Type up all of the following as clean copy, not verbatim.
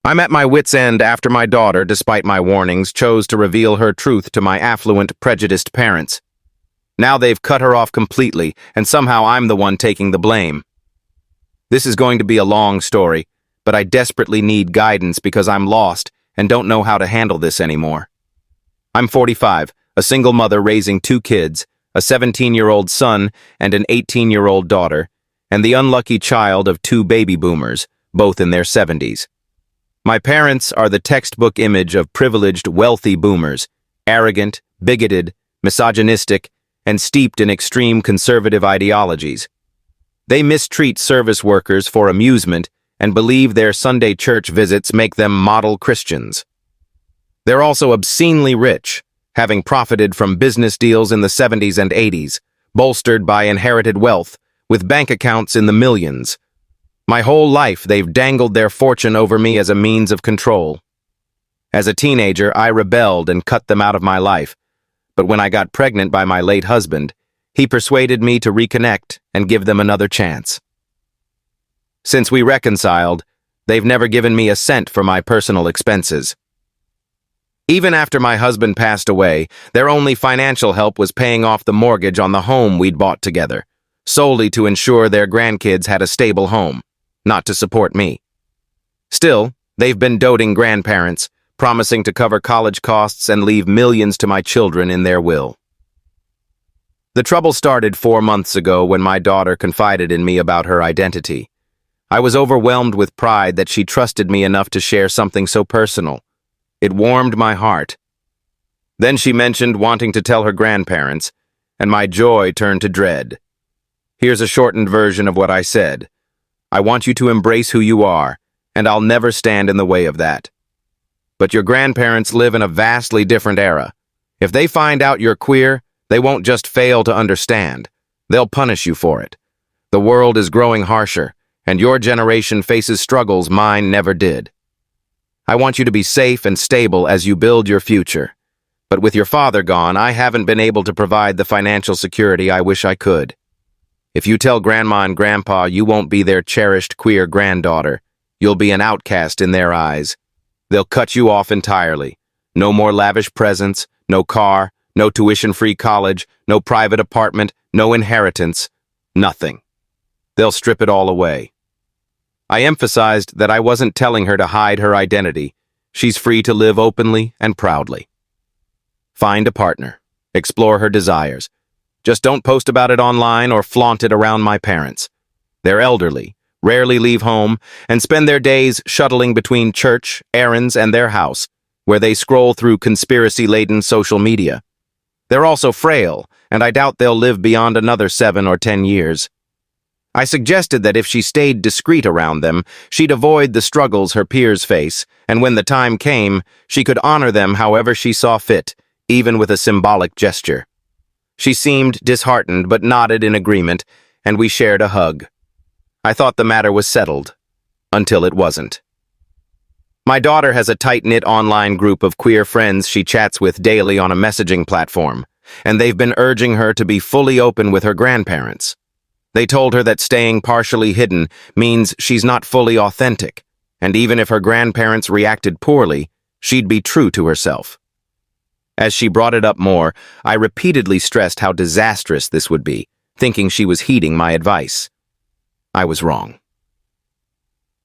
I'm at my wit's end after my daughter, despite my warnings, chose to reveal her truth to my affluent, prejudiced parents. Now they've cut her off completely, and somehow I'm the one taking the blame. This is going to be a long story, but I desperately need guidance because I'm lost and don't know how to handle this anymore. I'm 45, a single mother raising 2 kids, a 17-year-old son and an 18-year-old daughter, and the unlucky child of 2 baby boomers, both in their 70s. My parents are the textbook image of privileged, wealthy boomers, arrogant, bigoted, misogynistic, and steeped in extreme conservative ideologies. They mistreat service workers for amusement and believe their Sunday church visits make them model Christians. They're also obscenely rich, having profited from business deals in the 70s and 80s, bolstered by inherited wealth, with bank accounts in the millions. My whole life, they've dangled their fortune over me as a means of control. As a teenager, I rebelled and cut them out of my life, but when I got pregnant by my late husband, he persuaded me to reconnect and give them another chance. Since we reconciled, they've never given me a cent for my personal expenses. Even after my husband passed away, their only financial help was paying off the mortgage on the home we'd bought together, solely to ensure their grandkids had a stable home, not to support me. Still, they've been doting grandparents, promising to cover college costs and leave millions to my children in their will. The trouble started 4 months ago when my daughter confided in me about her identity. I was overwhelmed with pride that she trusted me enough to share something so personal. It warmed my heart. Then she mentioned wanting to tell her grandparents, and my joy turned to dread. Here's a shortened version of what I said. I want you to embrace who you are, and I'll never stand in the way of that. But your grandparents live in a vastly different era. If they find out you're queer, they won't just fail to understand. They'll punish you for it. The world is growing harsher, and your generation faces struggles mine never did. I want you to be safe and stable as you build your future. But with your father gone, I haven't been able to provide the financial security I wish I could. If you tell Grandma and Grandpa you won't be their cherished queer granddaughter, you'll be an outcast in their eyes. They'll cut you off entirely. No more lavish presents, no car, no tuition-free college, no private apartment, no inheritance, nothing. They'll strip it all away. I emphasized that I wasn't telling her to hide her identity. She's free to live openly and proudly. Find a partner. Explore her desires. Just don't post about it online or flaunt it around my parents. They're elderly, rarely leave home, and spend their days shuttling between church, errands, and their house, where they scroll through conspiracy-laden social media. They're also frail, and I doubt they'll live beyond another 7 or 10 years. I suggested that if she stayed discreet around them, she'd avoid the struggles her peers face, and when the time came, she could honor them however she saw fit, even with a symbolic gesture. She seemed disheartened but nodded in agreement, and we shared a hug. I thought the matter was settled, until it wasn't. My daughter has a tight-knit online group of queer friends she chats with daily on a messaging platform, and they've been urging her to be fully open with her grandparents. They told her that staying partially hidden means she's not fully authentic, and even if her grandparents reacted poorly, she'd be true to herself. As she brought it up more, I repeatedly stressed how disastrous this would be, thinking she was heeding my advice. I was wrong.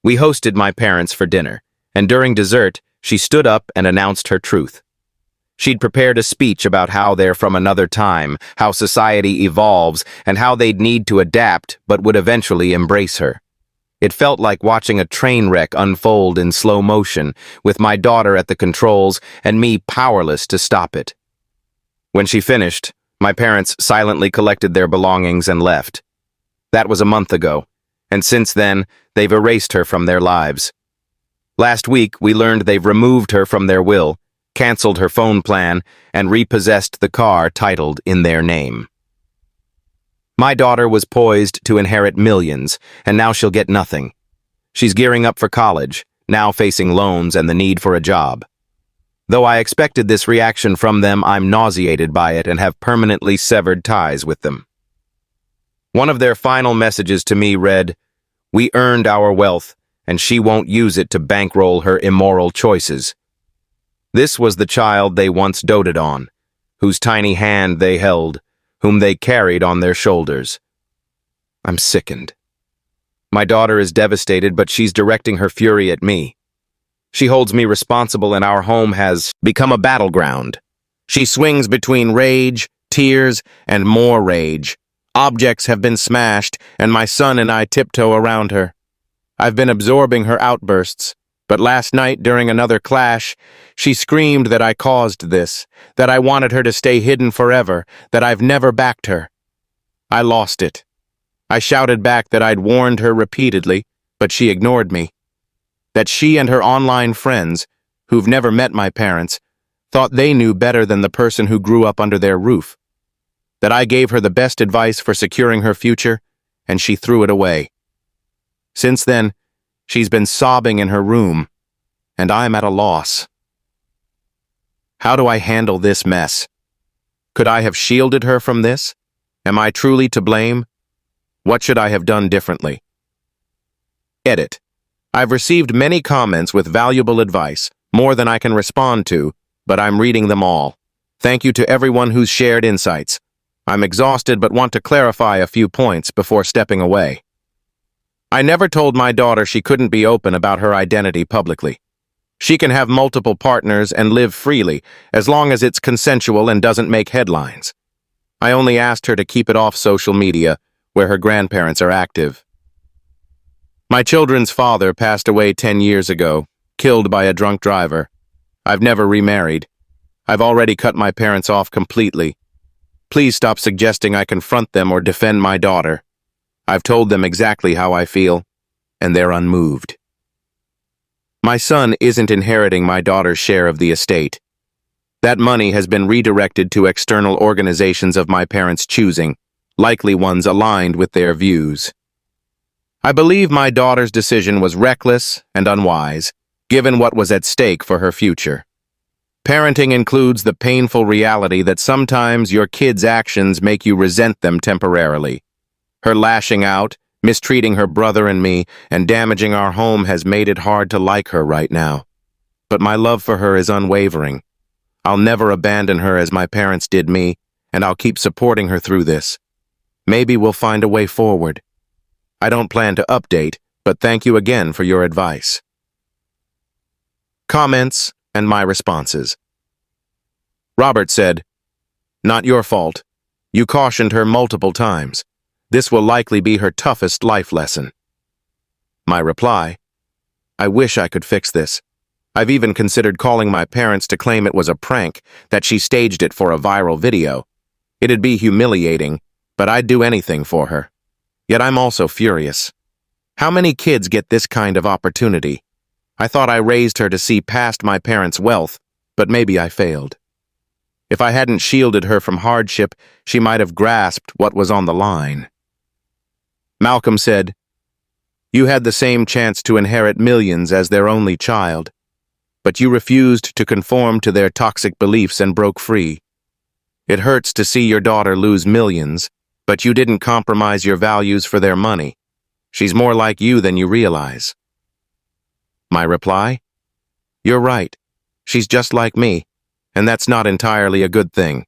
We hosted my parents for dinner, and during dessert, she stood up and announced her truth. She'd prepared a speech about how they're from another time, how society evolves, and how they'd need to adapt but would eventually embrace her. It felt like watching a train wreck unfold in slow motion, with my daughter at the controls and me powerless to stop it. When she finished, my parents silently collected their belongings and left. That was a month ago, and since then, they've erased her from their lives. Last week, we learned they've removed her from their will, canceled her phone plan, and repossessed the car titled in their name. My daughter was poised to inherit millions, and now she'll get nothing. She's gearing up for college, now facing loans and the need for a job. Though I expected this reaction from them, I'm nauseated by it and have permanently severed ties with them. One of their final messages to me read, "We earned our wealth, and she won't use it to bankroll her immoral choices. This was the child they once doted on, whose tiny hand they held, whom they carried on their shoulders. I'm sickened. My daughter is devastated, but she's directing her fury at me. She holds me responsible, and our home has become a battleground. She swings between rage, tears, and more rage. Objects have been smashed, and my son and I tiptoe around her. I've been absorbing her outbursts, but last night, during another clash, she screamed that I caused this, that I wanted her to stay hidden forever, that I've never backed her. I lost it. I shouted back that I'd warned her repeatedly, but she ignored me. That she and her online friends, who've never met my parents, thought they knew better than the person who grew up under their roof. That I gave her the best advice for securing her future, and she threw it away. Since then, she's been sobbing in her room, and I'm at a loss. How do I handle this mess? Could I have shielded her from this? Am I truly to blame? What should I have done differently? Edit. I've received many comments with valuable advice, more than I can respond to, but I'm reading them all. Thank you to everyone who's shared insights. I'm exhausted but want to clarify a few points before stepping away. I never told my daughter she couldn't be open about her identity publicly. She can have multiple partners and live freely, as long as it's consensual and doesn't make headlines. I only asked her to keep it off social media, where her grandparents are active. My children's father passed away 10 years ago, killed by a drunk driver. I've never remarried. I've already cut my parents off completely. Please stop suggesting I confront them or defend my daughter. I've told them exactly how I feel, and they're unmoved. My son isn't inheriting my daughter's share of the estate. That money has been redirected to external organizations of my parents' choosing, likely ones aligned with their views. I believe my daughter's decision was reckless and unwise, given what was at stake for her future. Parenting includes the painful reality that sometimes your kids' actions make you resent them temporarily. Her lashing out, mistreating her brother and me, and damaging our home has made it hard to like her right now. But my love for her is unwavering. I'll never abandon her as my parents did me, and I'll keep supporting her through this. Maybe we'll find a way forward. I don't plan to update, but thank you again for your advice. Comments and my responses. Robert said, "Not your fault. You cautioned her multiple times. This will likely be her toughest life lesson." My reply, "I wish I could fix this. I've even considered calling my parents to claim it was a prank, that she staged it for a viral video. It'd be humiliating, but I'd do anything for her. Yet I'm also furious. How many kids get this kind of opportunity? I thought I raised her to see past my parents' wealth, but maybe I failed. If I hadn't shielded her from hardship, she might have grasped what was on the line." Malcolm said, "You had the same chance to inherit millions as their only child, but you refused to conform to their toxic beliefs and broke free. It hurts to see your daughter lose millions, but you didn't compromise your values for their money. She's more like you than you realize." My reply, "You're right. She's just like me, and that's not entirely a good thing.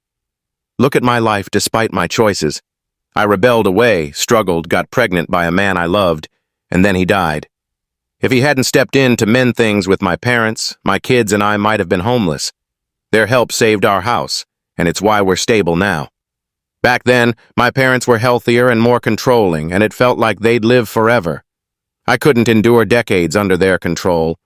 Look at my life despite my choices. I rebelled away, struggled, got pregnant by a man I loved, and then he died. If he hadn't stepped in to mend things with my parents, my kids and I might have been homeless. Their help saved our house, and it's why we're stable now. Back then, my parents were healthier and more controlling, and it felt like they'd live forever. I couldn't endure decades under their control,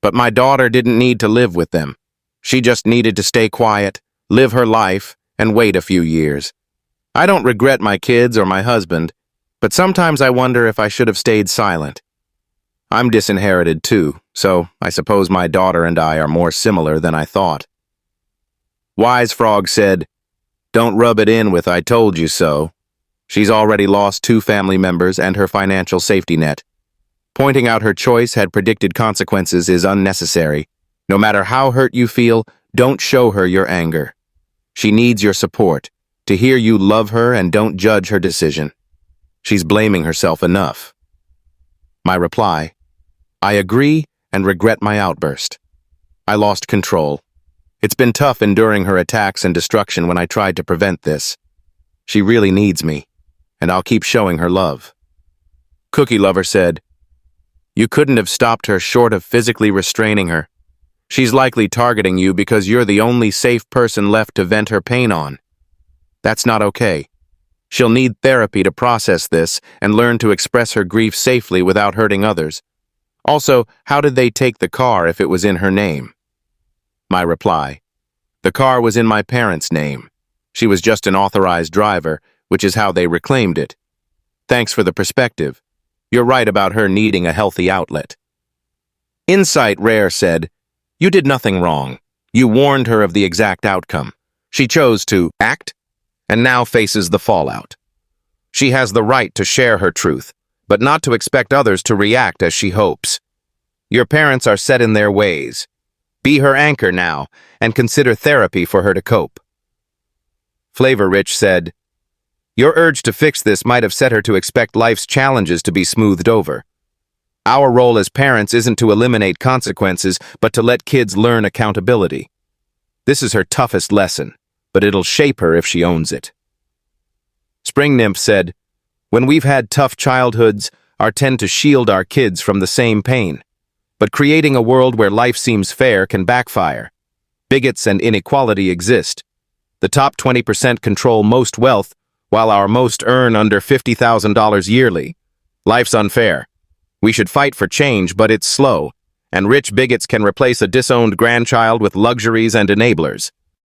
but my daughter didn't need to live with them. She just needed to stay quiet, live her life, and wait a few years. I don't regret my kids or my husband, but sometimes I wonder if I should have stayed silent. I'm disinherited too, so I suppose my daughter and I are more similar than I thought." Wise Frog said, "Don't rub it in with 'I told you so.' She's already lost 2 family members and her financial safety net. Pointing out her choice had predicted consequences is unnecessary. No matter how hurt you feel, don't show her your anger. She needs your support, to hear you love her and don't judge her decision. She's blaming herself enough." My reply, I agree and regret my outburst. I lost control. It's been tough enduring her attacks and destruction when I tried to prevent this. She really needs me, and I'll keep showing her love. Cookie Lover said, "You couldn't have stopped her short of physically restraining her. She's likely targeting you because you're the only safe person left to vent her pain on. That's not okay. She'll need therapy to process this and learn to express her grief safely without hurting others. Also, how did they take the car if it was in her name?" My reply: "The car was in my parents' name. She was just an authorized driver, which is how they reclaimed it. Thanks for the perspective. You're right about her needing a healthy outlet." Insight Rare said, "You did nothing wrong. You warned her of the exact outcome. She chose to act, and now faces the fallout. She has the right to share her truth, but not to expect others to react as she hopes. Your parents are set in their ways. Be her anchor now, and consider therapy for her to cope." Flavor Rich said, "Your urge to fix this might have set her to expect life's challenges to be smoothed over. Our role as parents isn't to eliminate consequences, but to let kids learn accountability. This is her toughest lesson, but it'll shape her if she owns it." Spring Nymph said, "When we've had tough childhoods, our tend to shield our kids from the same pain. But creating a world where life seems fair can backfire. Bigots and inequality exist. The top 20% control most wealth, while our most earn under $50,000 yearly. Life's unfair. We should fight for change, but it's slow, and rich bigots can replace a disowned grandchild with luxuries and enablers.